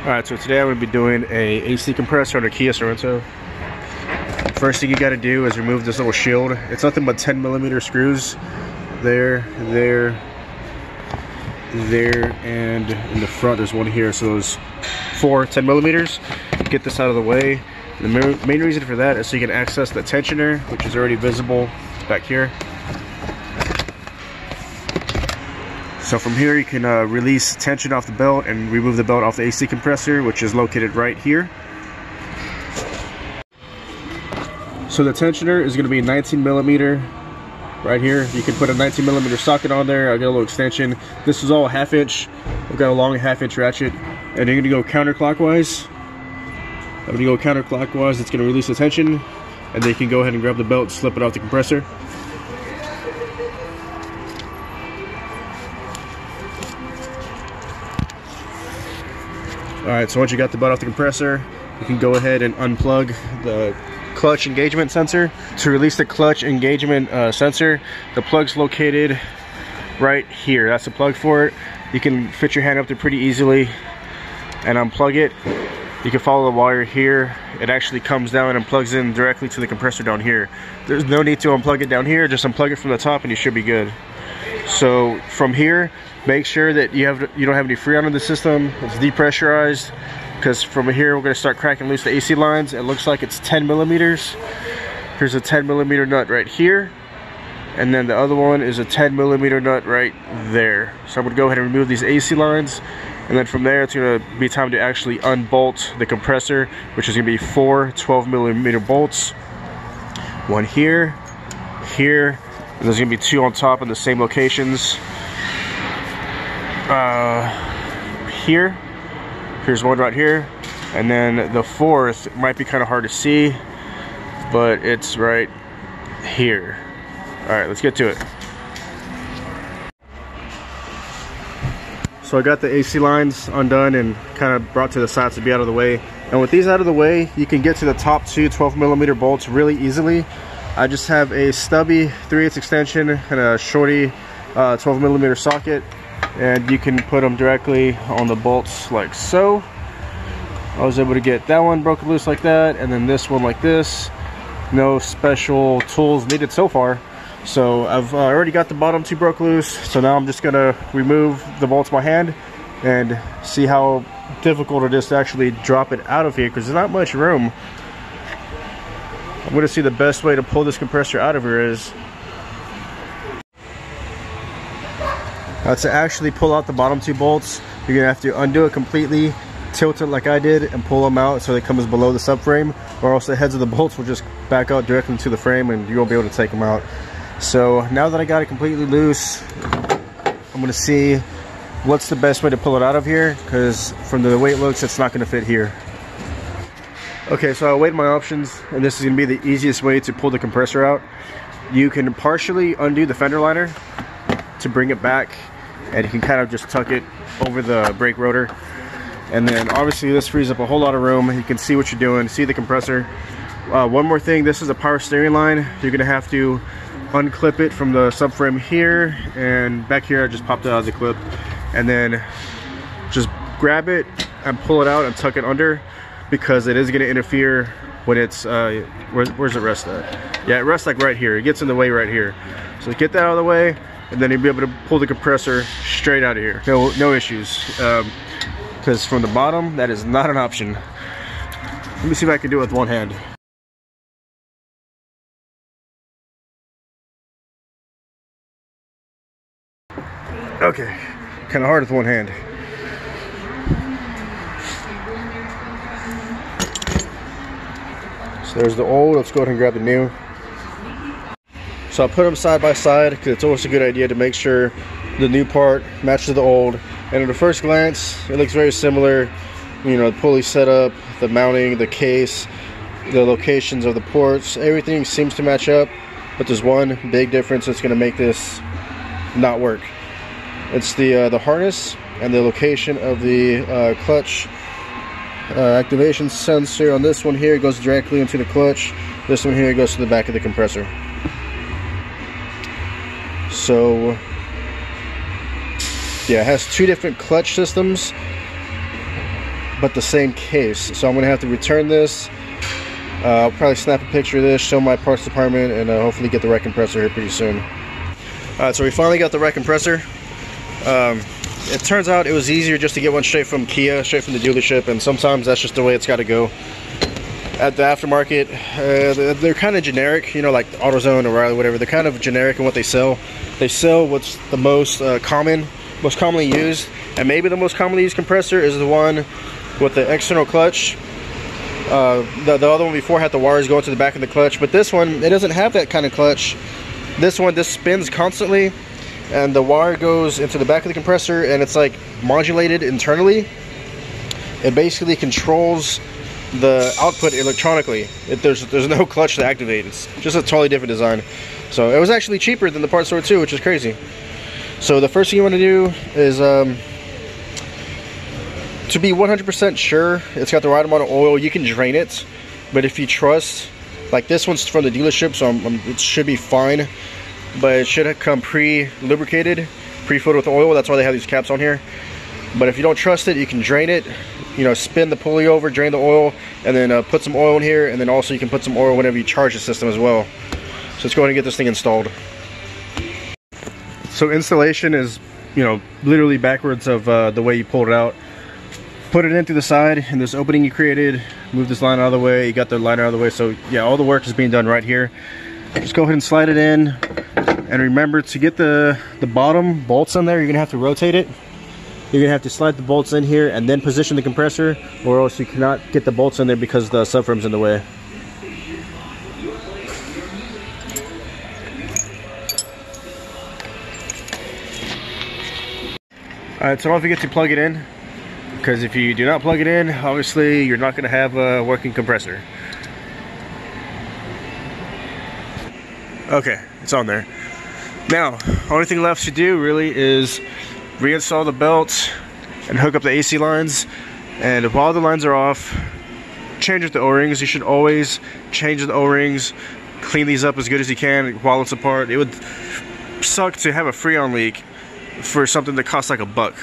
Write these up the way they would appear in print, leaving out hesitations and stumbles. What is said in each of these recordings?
Alright, so today I'm going to be doing a AC compressor on a Kia Sorento. First thing you got to do is remove this little shield. It's nothing but 10mm screws. There, and in the front there's one here. So there's 4 10mm. Get this out of the way. The main reason for that is so you can access the tensioner, which is already visible back here. So from here you can release tension off the belt and remove the belt off the AC compressor, which is located right here. So the tensioner is going to be 19mm right here. You can put a 19mm socket on there. I got a little extension. This is all 1/2 inch. I've got a long 1/2 inch ratchet, and you're going to go counterclockwise. When you go counterclockwise, it's going to release the tension, and then you can go ahead and grab the belt and slip it off the compressor. Alright, so once you got the belt off the compressor, you can go ahead and unplug the clutch engagement sensor. To release the clutch engagement sensor, the plug's located right here. That's the plug for it. You can fit your hand up there pretty easily and unplug it. You can follow the wire here. It actually comes down and plugs in directly to the compressor down here. There's no need to unplug it down here. Just unplug it from the top and you should be good. So from here, make sure that you don't have any freon in the system. It's depressurized, because from here we're going to start cracking loose the AC lines. It looks like it's 10mm. Here's a 10mm nut right here, and then the other one is a 10mm nut right there. So I'm going to go ahead and remove these AC lines, and then from there it's going to be time to actually unbolt the compressor, which is going to be 4 12mm bolts. One here, here, and there's going to be 2 on top in the same locations. Here's one right here, and then the 4th might be kind of hard to see, but it's right here. Alright, let's get to it. So I got the AC lines undone and kind of brought to the sides to be out of the way. And with these out of the way, you can get to the top 2 12mm bolts really easily. I just have a stubby 3/8 extension and a shorty 12mm socket, and you can put them directly on the bolts like so. I was able to get that one broken loose like that, and then this one like this. No special tools needed so far. So I've already got the bottom 2 broke loose, so now I'm just gonna remove the bolts by hand and see how difficult it is to actually drop it out of here, because there's not much room. I'm gonna see the best way to pull this compressor out of here is to actually pull out the bottom 2 bolts. You're gonna have to undo it completely, tilt it like I did, and pull them out so it comes below the subframe, or else the heads of the bolts will just back out directly into the frame and you won't be able to take them out. So now that I got it completely loose, I'm gonna see what's the best way to pull it out of here, because from the way it looks, it's not gonna fit here. Okay, so I weighed my options, and this is gonna be the easiest way to pull the compressor out. You can partially undo the fender liner to bring it back, and you can kind of just tuck it over the brake rotor, and then obviously this frees up a whole lot of room. You can see what you're doing, see the compressor. One more thing, this is a power steering line. You're gonna have to unclip it from the subframe here, and back here I just popped it out of the clip, and then just grab it and pull it out and tuck it under, because it is gonna interfere when it's where's it rest at? Yeah, it rests like right here. It gets in the way right here. So get that out of the way, and then you'll be able to pull the compressor straight out of here. No issues. Because from the bottom, that is not an option. Let me see if I can do it with one hand. Okay, kind of hard with one hand. So there's the old. Let's go ahead and grab the new. So I put them side by side, because it's always a good idea to make sure the new part matches the old. And at a first glance, it looks very similar. You know, the pulley setup, the mounting, the case, the locations of the ports, everything seems to match up. But there's one big difference that's going to make this not work. It's the harness and the location of the clutch activation sensor. On this one here, it goes directly into the clutch. This one here goes to the back of the compressor. So yeah, it has 2 different clutch systems. but the same case. So I'm gonna have to return this. I'll probably snap a picture of this, show my parts department, and hopefully get the rec compressor here pretty soon. Alright, so we finally got the rec compressor. It turns out it was easier just to get one straight from Kia, straight from the dealership, and sometimes that's just the way it's got to go. At the aftermarket, they're kind of generic, you know, like AutoZone, O'Reilly, whatever. They're kind of generic in what they sell. They sell what's the most most commonly used, and maybe the most commonly used compressor is the one with the external clutch. The other one before had the wires going to the back of the clutch, but this one, it doesn't have that kind of clutch. This spins constantly, and the wire goes into the back of the compressor, and it's like modulated internally. It basically controls the output electronically. There's no clutch to activate. It's just a totally different design. So it was actually cheaper than the parts store too, which is crazy. So the first thing you want to do is to be 100% sure it's got the right amount of oil. You can drain it, but if you trust, like this one's from the dealership, so it should be fine. But it should have come pre-lubricated, pre-filled with oil. That's why they have these caps on here. But if you don't trust it, you can drain it. You know, spin the pulley over, drain the oil, and then put some oil in here. And then also you can put some oil whenever you charge the system as well. So let's go ahead and get this thing installed. So installation is, you know, literally backwards of the way you pulled it out. Put it in through the side in this opening you created. Move this line out of the way. You got the line out of the way. So yeah, all the work is being done right here. Just go ahead and slide it in, and remember to get the bottom bolts in there, you're gonna have to rotate it. You're gonna have to slide the bolts in here and then position the compressor, or else you cannot get the bolts in there because the subframe's in the way. Alright, so don't forget to plug it in, because if you do not plug it in, obviously you're not gonna have a working compressor. Okay, it's on there. Now, only thing left to do really is reinstall the belt and hook up the AC lines. And while the lines are off, change the O-rings. You should always change the O-rings, clean these up as good as you can while it's apart. It would suck to have a freon leak for something that costs like $1.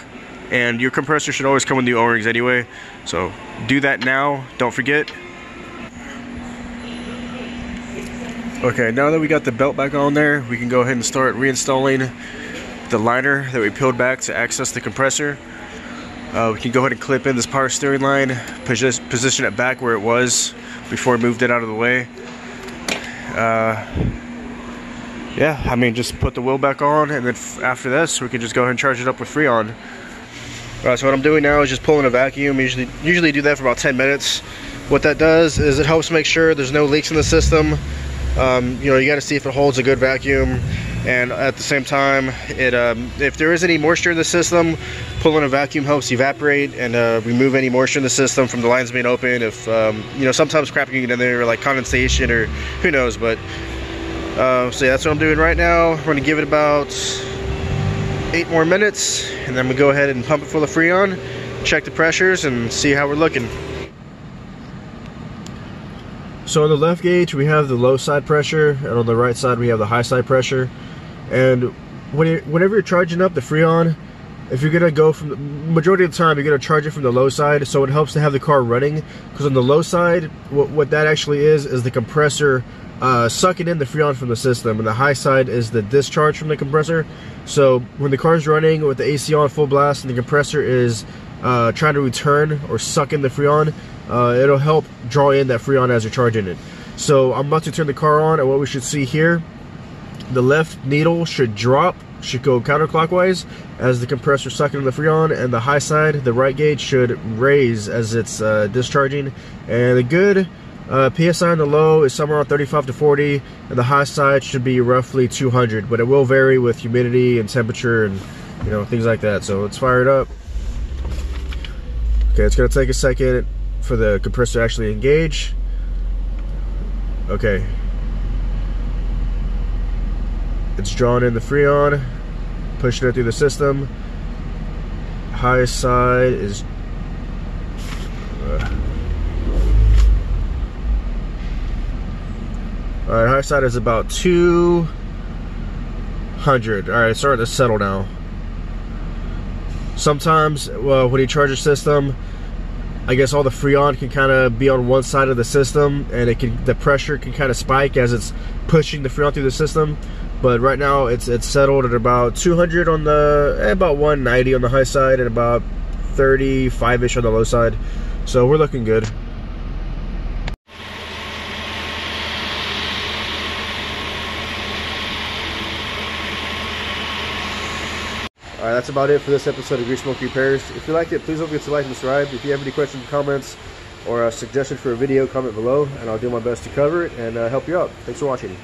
And your compressor should always come with new O-rings anyway. So do that now, don't forget. Okay, now that we got the belt back on there, we can go ahead and start reinstalling the liner that we peeled back to access the compressor. We can go ahead and clip in this power steering line, position it back where it was before we moved it out of the way. Yeah, I mean, just put the wheel back on, and then after this, we can just go ahead and charge it up with freon. Alright, so what I'm doing now is just pulling a vacuum. Usually do that for about 10 minutes. What that does is it helps make sure there's no leaks in the system. You know, you got to see if it holds a good vacuum, and at the same time, if there is any moisture in the system, pulling a vacuum helps evaporate and remove any moisture in the system from the lines being open. If you know, sometimes crap can get in there, like condensation or who knows. But so yeah, that's what I'm doing right now. We're going to give it about 8 more minutes, and then we go ahead and pump it full of freon, check the pressures, and see how we're looking. So on the left gauge we have the low side pressure, and on the right side we have the high side pressure. And whenever you're charging up the freon, if you're gonna go from the majority of the time, you're gonna charge it from the low side, so it helps to have the car running. Because on the low side, what that actually is the compressor sucking in the freon from the system, and the high side is the discharge from the compressor. So when the car's running with the AC on full blast and the compressor is trying to return or suck in the freon, it'll help draw in that freon as you're charging it. So I'm about to turn the car on, and what we should see here, the left needle should drop, should go counterclockwise as the compressor sucking in the freon, and the high side, the right gauge, should raise as it's discharging. And the good PSI on the low is somewhere around 35 to 40, and the high side should be roughly 200, but it will vary with humidity and temperature and, you know, things like that. So let's fire it up. Okay, it's gonna take a second for the compressor to actually engage. Okay, it's drawn in the freon, pushing it through the system. High side is alright, high side is about 200. Alright, it's starting to settle now. Sometimes, well, when you charge your system, I guess all the freon can kind of be on one side of the system, and the pressure can kind of spike as it's pushing the freon through the system. But right now it's settled at about 200 on the, about 190 on the high side, and about 35-ish on the low side. So we're looking good. Alright, that's about it for this episode of Grease Smoke Repairs. If you liked it, please don't forget to like and subscribe. If you have any questions, comments, or a suggestion for a video, comment below, and I'll do my best to cover it and help you out. Thanks for watching.